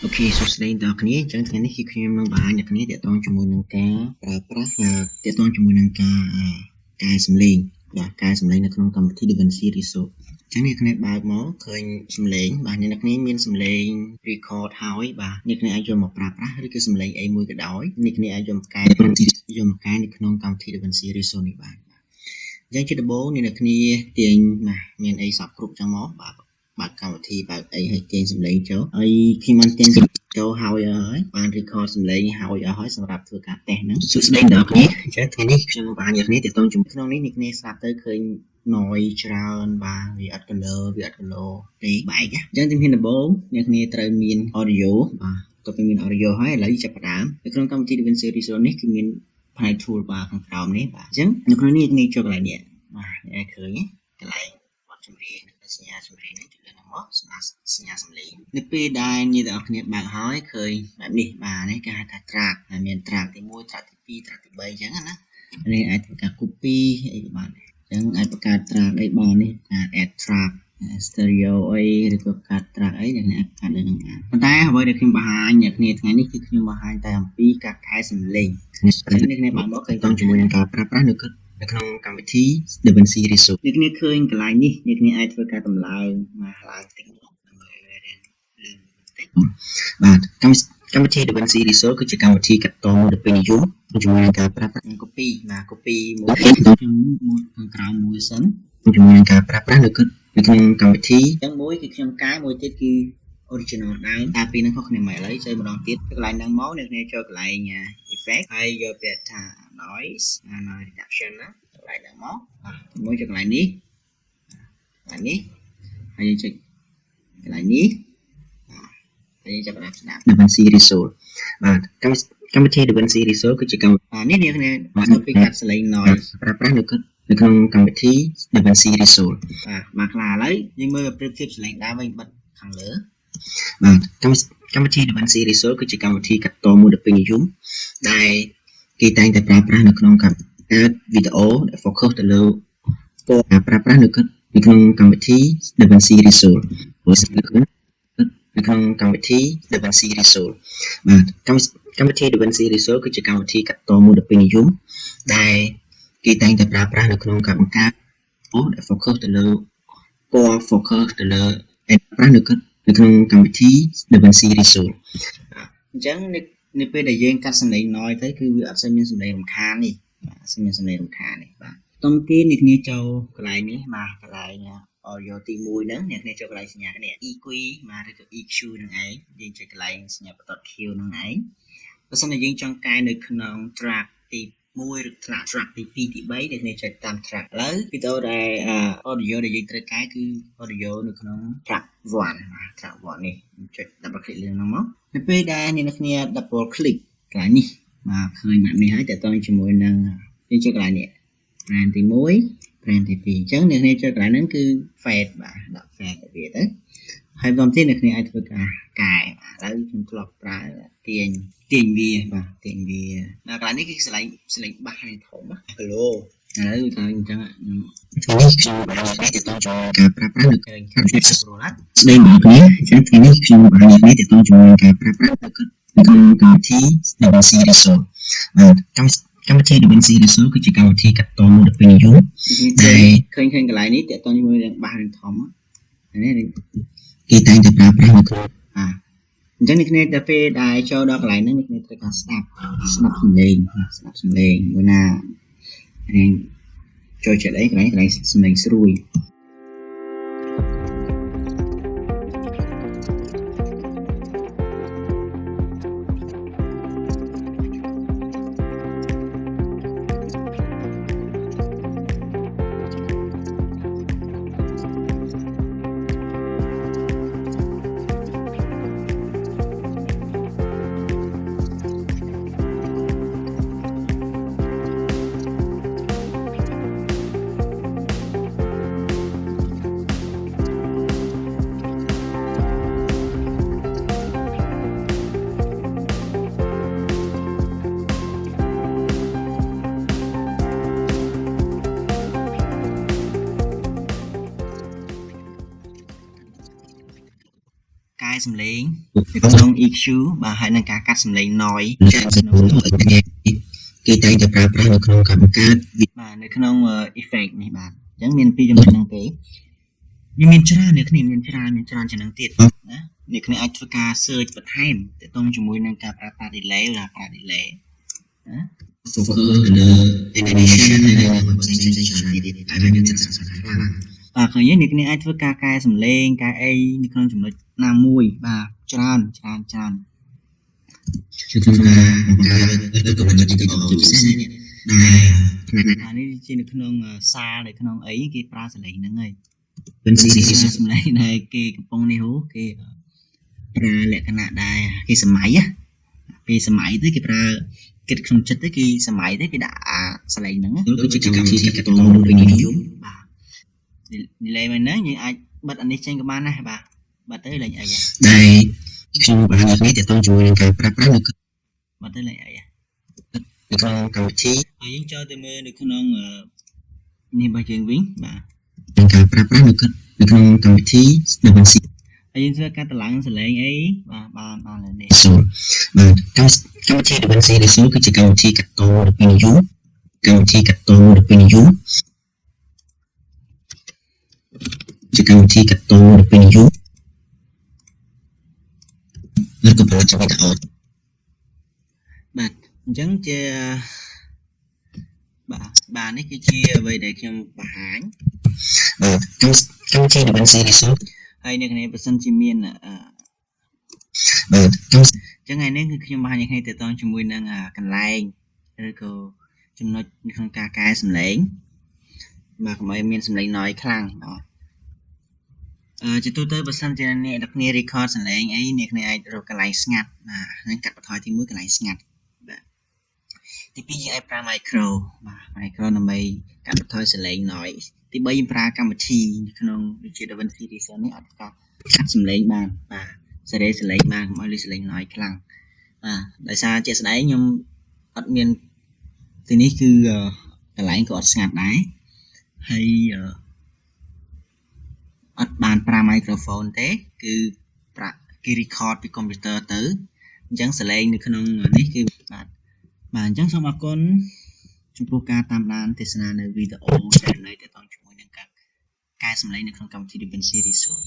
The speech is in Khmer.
Ok, số đây đó cái này chẳng thế này khi khi mà bạn nhắc này để tôn cho mùi nâng ca pra để tôn cho mùi nâng ca ca sầm lên và ca sầm lên là không cầm thi được gần series số chẳng này cái này bài máu khơi sầm lên bạn nhắc này miên sầm lên record hỏi và nhắc này ai cho một pra rồi cái sầm lên ai mùi cái đói nhắc này ai cho một cái này không cầm thi được gần series số này bạn chẳng chỉ là bố này là cái tiền mà miền ai sập group trong máu bạn cầm thi bạn ấy hay tiền sầm lên chỗ ấy khi mà tiềnចូលហើយបាន record សំឡេងហើយឲ្យសម្រាប់ធ្វើការតេស្តហ្នឹងសួស្តីអ្នកនរគ្នាចាថ្ងៃនេះខ្ញុំបានអ្នកគ្នាទាក់ទងជាមួយក្នុងនេះអ្នកគ្នាស្ដាប់ទៅឃើញ noise ច្រើនបាទវាអត់ color វាអត់ color ទេបែកអញ្ចឹងជំហានដំបូងអ្នកគ្នាត្រូវមាន audio បាទក៏មាន audio ហើយឥឡូវចាប់ផ្ដើមនៅក្នុងកម្មវិធី DaVinci Resolve នេះគឺមាន ផ្នែក toolbar ខាងក្រោមនេះបាទអញ្ចឹងនៅក្នុងនេះអ្នកចូលកន្លែងនេះបាទអ្នកឃើញកន្លែងបទចម្រៀងសញ្ញាចម្រៀងនេះចូលលើមកសម្រាប់សញ្ញាសំឡេងនៅពេលដែលអ្នកទាំងអស់គ្នាបើកហើយឃើញបែបនេះបាទនេះគេហៅថា track ហើយមាន track ទី1 track ទី2 track ទី3អញ្ចឹងណានេះអាចធ្វើការ copy អីបានអញ្ចឹងអាចបង្កើត track អីបាននេះការ add track stereo អីឬក៏កាត់ track អីអ្នកអាចកាត់លើនឹងបានប៉ុន្តែអ្វីដែលខ្ញុំបង្ហាញអ្នកគ្នាថ្ងៃនេះគឺខ្ញុំបង្ហាញតែអំពីការកែសំឡេងអ្នកគ្នាបានមកឃើញតង់ជាមួយនឹងការប្រើប្រាស់នៅក្នុងកម្មវិធី DaVinci Resolve អ្នកគ្នាឃើញកន្លែងនេះអ្នកគ្នាអាចធ្វើការតម្លើងមកឡើងតិចដើម្បីរៀនលឿនបន្តិចបាទកម្មវិធី DaVinci Resolve គឺជាកម្មវិធីកាត់តដ៏ពេញនិយមជាមួយនឹងការប្រើប្រាស់ copy បាទ copy មួយខាងក្រៅមួយសិនជាមួយនឹងការប្រើប្រាស់នៅក្នុងកម្មវិធីទាំងមួយគឺខ្ញុំកែមួយទៀតគឺ original ដែរតែពីនឹងខុសគ្នាមកឥឡូវចូលម្ដងទៀតកន្លែងហ្នឹងមកអ្នកគ្នាចូលកន្លែង effect ហើយយកពាក្យថា noise reduction ណាកន្លែងហ្នឹងមកមួយចូលកន្លែងនេះហើយយើងចុចកន្លែងនេះហើយយើងចាប់ផ្ដើមស្ដាប់ DaVinci Resolve បាទកម្មវិធី DaVinci Resolve គឺជាកម្មវិធីនេះអ្នកគ្នាមកពីកាត់សលេង noise ប្រើប្រាស់នៅក្នុងកម្មវិធី DaVinci Resolve បាទខ្លះឥឡូវយើងមើលប្រៀបធៀបសលេងដើមវិញបិទខាងលើបាទកម្មវិធី DaVinci Resolve គឺជាកម្មវិធីកាត់តមួយដ៏ពេញនិយមដែលគេតែងតែប្រើប្រាស់នៅក្នុងការវីដេអូដែល focus ទៅលើពណ៌ប្រើប្រាស់នៅក្នុងកម្មវិធី DaVinci Resolve នៅក្នុងកម្មវិធី DaVinci Resolve បាទកម្មវិធី DaVinci Resolve គឺជាកម្មវិធីកាត់តមួយដ៏ពេញនិយមដែលគេតែងតែប្រើប្រាស់នៅក្នុងការបង្កើតពណ៌ដែល focus ទៅលើពណ៌ focus ទៅលើប្រើប្រាស់នៅក្នុងកម្មវិធី DaVinci Resolve អញ្ចឹងនៅពេលដែលយើងកាត់សំឡេង noise ទៅគឺវាអត់សូវមានសំឡេងរំខាននេះបាទអត់សូវមានសំឡេងរំខាននេះបាទតំទៀតអ្នកគ្នាចូលកន្លែងនេះបាទកន្លែង audio ទី1ហ្នឹងអ្នកគ្នាចូលកន្លែងសញ្ញានេះ EQ បាទឬក៏ EQ ហ្នឹងឯងយើងចុចកន្លែងសញ្ញាបន្ទាត់ Q ហ្នឹងឯងបើសិនជាយើងចង់កែនៅក្នុង track ទី1ឬ track ទី2ទី3អ្នកគ្នាចុចតាម track ឥឡូវវីដេអូដែល audio ដែលយើងត្រូវកែគឺ audio នៅក្នុង track 1បាទ track 1នេះចុច double click លើហ្នឹងមកនៅពេលដែលអ្នកគ្នា double click កន្លែងនេះបាទឃើញបែបនេះហើយតើតើជាមួយនឹងយើងចុចកន្លែងនេះ brand ទី1 brand ទី2អញ្ចឹងអ្នកគ្នាចុចកន្លែងហ្នឹងគឺ fade បាទដាក់ fade វាទៅហើយបន្តទៀតអ្នកគ្នាអាចធ្វើការកែបាទឥឡូវខ្ញុំធ្លាប់ប្រើទាញវាបាទទាញវាដល់កន្លែងនេះគឺស្លេងបាសហើយធំណាគីឡូឥឡូវថាអញ្ចឹងនេះខ្ញុំបាននិយាយទៅចូលការប្រើប្រាស់នៅក្នុងកម្មវិធី Scroll ស្ដីមកគ្នាអញ្ចឹងថ្ងៃនេះខ្ញុំបាននិយាយទៅចូលការប្រើប្រាស់នៅក្នុងកម្មវិធី DaVinci Resolve បាទកម្មវិធី DaVinci Resolve គឺជាកម្មវិធីកាត់តមួយដ៏ពេញនិយមដែលឃើញកន្លែងនេះតើតើជាមួយនឹងបាសនឹងធំនេះគេតែងតែប្រើប្រាស់នៅក្នុងអញ្ចឹងនេះគ្នាទៅពេលដែលចូលដល់កន្លែងហ្នឹងនេះគ្នាត្រូវការស្ដាប់សំឡេងមួយណារៀងចូលចិត្តអីកន្លែងសំឡេងស្រួយ សំឡេងនៅក្នុង EQ បាទហើយនឹងការកាត់សំឡេង noise គេតែងតែប្រើប្រាស់នៅក្នុងកម្មការបាទនៅក្នុង effect នេះបាទអញ្ចឹងមានពីរចំណុចហ្នឹងទេវាមានច្រើនអ្នកគ្នាមានច្រើនជាងហ្នឹងទៀតណាអ្នកគ្នាអាចធ្វើការ search បន្ថែមទាក់ទងជាមួយនឹងការប្រើប្រាស់ delay ឬការ delay ណា focus លើ animation ហើយនឹងផ្សេងៗច្រើនទៀតតែវាមានសារៈសំខាន់ខ្លាំងបាទឃើញទេអ្នកគ្នាអាចធ្វើការកែសំឡេងកែអីនៅក្នុងចំណុចណាមួយបាទច្រើនគឺថាការកំណត់ទីកំណត់ពិសេសនេះដែលនេះជានៅក្នុងសាលនៅក្នុងអីគេប្រើសំឡេងហ្នឹងហើយเป็นซีรีส์សំឡេងដែលគេកំពុងនេះហូគេប្រើលក្ខណៈដែលគេសម័យពេលសម័យទៅគេប្រើគិតក្នុងចិត្តទៅគេសម័យទៅគេដាក់សំឡេងហ្នឹងដូចជាកម្មវិធីកាត់តដូចនិយមបាទ delay មកហ្នឹងយើងអាចបិទអានេះចេញក៏បានដែរបាទបិទទៅលេងអីដែលខ្ញុំបានលើកនេះទាក់ទងជាមួយនឹងការប្រើប្រាស់បិទទៅលេងអីនៅក្នុងកម្មវិធីហើយយើងចូលទៅមើលនៅក្នុងនេះរបស់យើងវិញបាទការប្រើប្រាស់នៅក្នុងកម្មវិធីដែលបានហើយយើងធ្វើការតម្លើងសលេងអីបានលើនេះបាទកម្មវិធី DaVinci Resolve គឺជាកម្មវិធីកាត់តដ៏ពេញនិយមជាកម្មវិធីកាត់តដ៏ពេញនិយមឬក៏ផលិតវីដេអូបាទអញ្ចឹងជាបាទនេះគឺជាអ្វីដែលខ្ញុំបង្ហាញបាទកម្មវិធី DaVinci Resolve ហើយអ្នកគ្នាបើសិនជាមានបាទអញ្ចឹងថ្ងៃនេះគឺខ្ញុំបង្ហាញអ្នកគ្នាទាក់ទងជាមួយនឹងកន្លែងឬក៏ចំណុចក្នុងការកែសំឡេងបាទកុំឲ្យមានសំឡេង noise ខ្លាំងបាទជាទូទៅបើសិនជាអ្នកគ្នា record សំឡេងអីអ្នកគ្នាអាចរកកន្លែងស្ងាត់បាទហ្នឹងកាត់បន្ថយទី1កន្លែងស្ងាត់បាទទី2យើងអាចប្រើ micro បាទ micro ដើម្បីកាត់បន្ថយសំឡេង noise ទី3យើងប្រើកម្មវិធីនៅក្នុងដូចជា DaVinci Resolve នេះអាចកាត់សំឡេងបានបាទសេរីសំឡេងបានកុំឲ្យលឺសំឡេង noise ខ្លាំងបាទដោយសារជាក់ស្ដែងខ្ញុំអត់មានទីនេះគឺកន្លែងក៏អត់ស្ងាត់ដែរហើយអត់បានប្រើ microphone ទេគឺគេ record ពី computer ទៅអញ្ចឹងសលេងនៅក្នុងនេះគឺបាទអញ្ចឹងសូមអរគុណចំពោះការតាមដានទេសនានៅវីដេអូដែលនៅទាក់ទងជាមួយនឹងការកែសំឡេងនៅក្នុងកម្មវិធី DaVinci Resolve